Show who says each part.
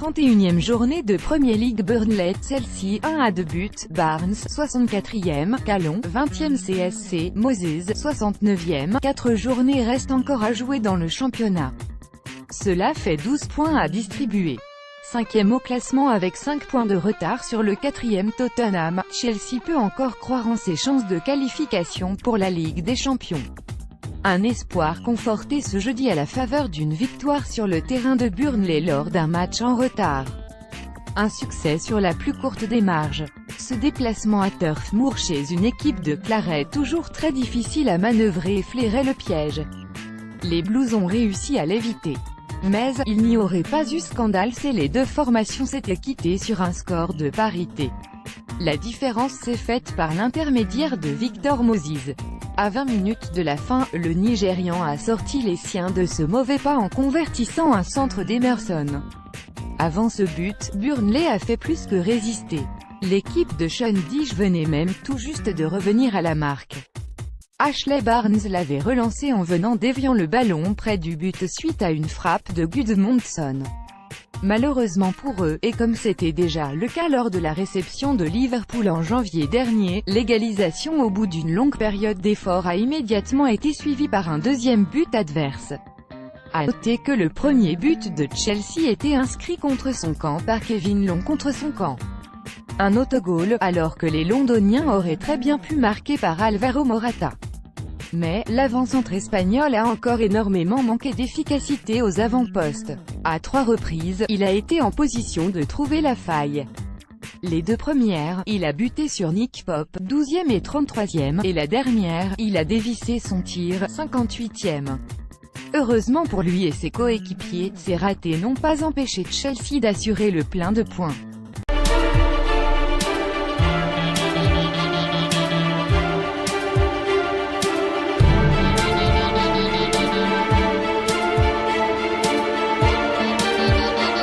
Speaker 1: 31e journée de Premier League. Burnley-Chelsea 1-2 buts, Barnes 64e, Callon 20e, CSC Moses 69e. 4 journées restent encore à jouer dans le championnat. Cela fait 12 points à distribuer. 5e au classement avec 5 points de retard sur le 4e Tottenham, Chelsea peut encore croire en ses chances de qualification pour la Ligue des Champions. Un espoir conforté ce jeudi à la faveur d'une victoire sur le terrain de Burnley lors d'un match en retard. Un succès sur la plus courte des marges. Ce déplacement à Turf Moor chez une équipe de Claret toujours très difficile à manœuvrer flairait le piège. Les Blues ont réussi à l'éviter. Mais, il n'y aurait pas eu scandale si les deux formations s'étaient quittées sur un score de parité. La différence s'est faite par l'intermédiaire de Victor Moses. À 20 minutes de la fin, le Nigérian a sorti les siens de ce mauvais pas en convertissant un centre d'Emerson. Avant ce but, Burnley a fait plus que résister. L'équipe de Sean Dyche venait même tout juste de revenir à la marque. Ashley Barnes l'avait relancé en venant déviant le ballon près du but suite à une frappe de Gudmundsson. Malheureusement pour eux, et comme c'était déjà le cas lors de la réception de Liverpool en janvier dernier, l'égalisation au bout d'une longue période d'effort a immédiatement été suivie par un deuxième but adverse. À noter que le premier but de Chelsea était inscrit contre son camp par Kevin Long contre son camp. Un autogol, alors que les Londoniens auraient très bien pu marquer par Alvaro Morata. Mais, l'avant-centre espagnol a encore énormément manqué d'efficacité aux avant-postes. À 3 reprises, il a été en position de trouver la faille. Les deux premières, il a buté sur Nick Pope, 12e et 33e, et la dernière, il a dévissé son tir, 58e. Heureusement pour lui et ses coéquipiers, ces ratés n'ont pas empêché Chelsea d'assurer le plein de points.